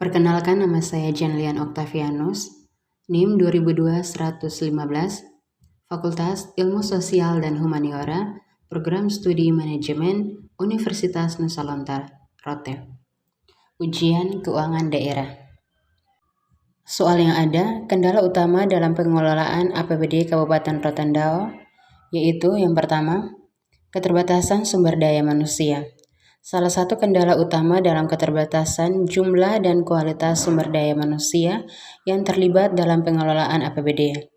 Perkenalkan, nama saya Janlian Octavianus, NIM 2002-115, Fakultas Ilmu Sosial dan Humaniora, Program Studi Manajemen, Universitas Nusa Lontar, Rote. Ujian Keuangan Daerah. Soal yang ada, kendala utama dalam pengelolaan APBD Kabupaten Rotendao, yaitu yang pertama, keterbatasan sumber daya manusia. Salah satu kendala utama dalam keterbatasan jumlah dan kualitas sumber daya manusia yang terlibat dalam pengelolaan APBD.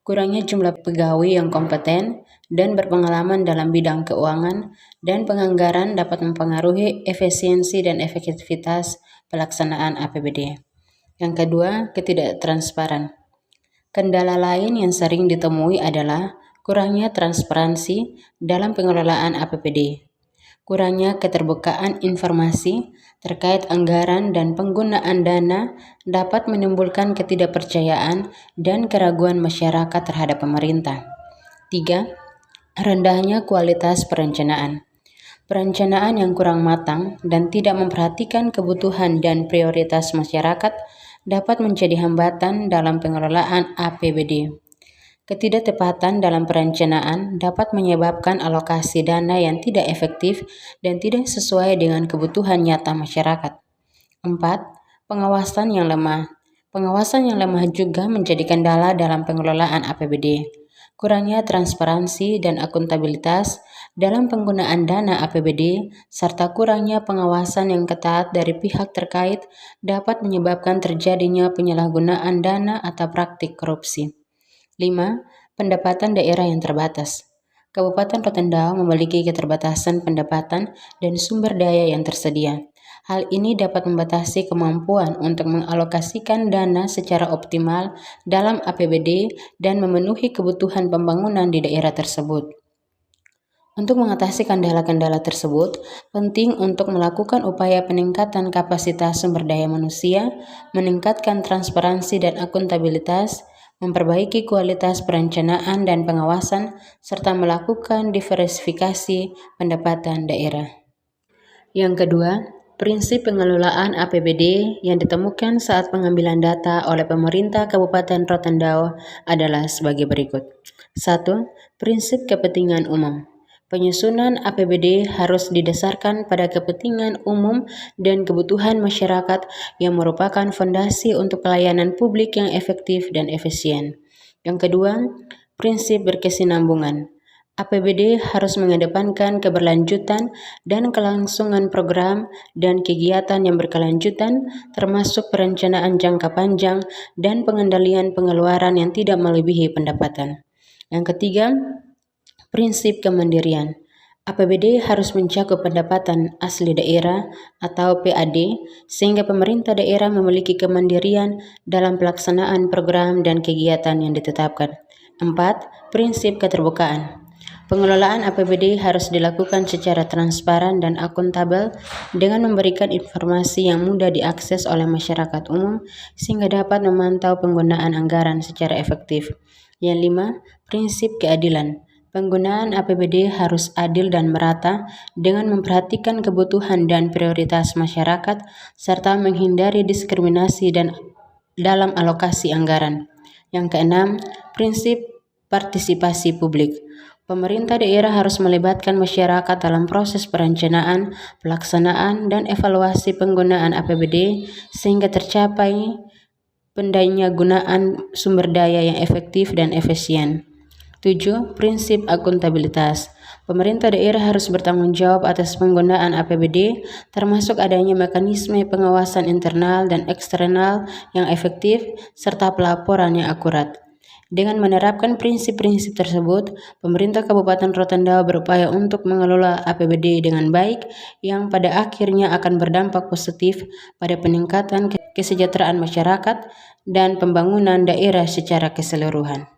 Kurangnya jumlah pegawai yang kompeten dan berpengalaman dalam bidang keuangan dan penganggaran dapat mempengaruhi efisiensi dan efektivitas pelaksanaan APBD. Yang kedua, ketidaktransparan. Kendala lain yang sering ditemui adalah kurangnya transparansi dalam pengelolaan APBD. Kurangnya keterbukaan informasi terkait anggaran dan penggunaan dana dapat menimbulkan ketidakpercayaan dan keraguan masyarakat terhadap pemerintah. 3. Rendahnya kualitas perencanaan. Perencanaan yang kurang matang dan tidak memperhatikan kebutuhan dan prioritas masyarakat dapat menjadi hambatan dalam pengelolaan APBD. Ketidaktepatan dalam perencanaan dapat menyebabkan alokasi dana yang tidak efektif dan tidak sesuai dengan kebutuhan nyata masyarakat. 4. Pengawasan yang lemah. Pengawasan yang lemah juga menjadi kendala dalam pengelolaan APBD. Kurangnya transparansi dan akuntabilitas dalam penggunaan dana APBD serta kurangnya pengawasan yang ketat dari pihak terkait dapat menyebabkan terjadinya penyalahgunaan dana atau praktik korupsi. 5. Pendapatan daerah yang terbatas. Kabupaten Rotendao memiliki keterbatasan pendapatan dan sumber daya yang tersedia. Hal ini dapat membatasi kemampuan untuk mengalokasikan dana secara optimal dalam APBD dan memenuhi kebutuhan pembangunan di daerah tersebut. Untuk mengatasi kendala-kendala tersebut, penting untuk melakukan upaya peningkatan kapasitas sumber daya manusia, meningkatkan transparansi dan akuntabilitas, memperbaiki kualitas perencanaan dan pengawasan, serta melakukan diversifikasi pendapatan daerah. Yang kedua, prinsip pengelolaan APBD yang ditemukan saat pengambilan data oleh pemerintah Kabupaten Rotendao adalah sebagai berikut. 1. Prinsip kepentingan umum. Penyusunan APBD harus didasarkan pada kepentingan umum dan kebutuhan masyarakat yang merupakan fondasi untuk pelayanan publik yang efektif dan efisien. Yang kedua, prinsip berkesinambungan. APBD harus mengedepankan keberlanjutan dan kelangsungan program dan kegiatan yang berkelanjutan, termasuk perencanaan jangka panjang dan pengendalian pengeluaran yang tidak melebihi pendapatan. Yang ketiga, prinsip kemandirian. APBD harus mencakup pendapatan asli daerah atau PAD, sehingga pemerintah daerah memiliki kemandirian dalam pelaksanaan program dan kegiatan yang ditetapkan. 4. Prinsip keterbukaan. Pengelolaan APBD harus dilakukan secara transparan dan akuntabel dengan memberikan informasi yang mudah diakses oleh masyarakat umum sehingga dapat memantau penggunaan anggaran secara efektif. Yang 5. Prinsip keadilan. Penggunaan APBD harus adil dan merata dengan memperhatikan kebutuhan dan prioritas masyarakat serta menghindari diskriminasi dan dalam alokasi anggaran. Yang keenam, prinsip partisipasi publik. Pemerintah daerah harus melibatkan masyarakat dalam proses perencanaan, pelaksanaan, dan evaluasi penggunaan APBD sehingga tercapai pendayagunaan sumber daya yang efektif dan efisien. 7. Prinsip akuntabilitas. Pemerintah daerah harus bertanggung jawab atas penggunaan APBD, termasuk adanya mekanisme pengawasan internal dan eksternal yang efektif, serta pelaporan yang akurat. Dengan menerapkan prinsip-prinsip tersebut, pemerintah Kabupaten Rotendao berupaya untuk mengelola APBD dengan baik, yang pada akhirnya akan berdampak positif pada peningkatan kesejahteraan masyarakat dan pembangunan daerah secara keseluruhan.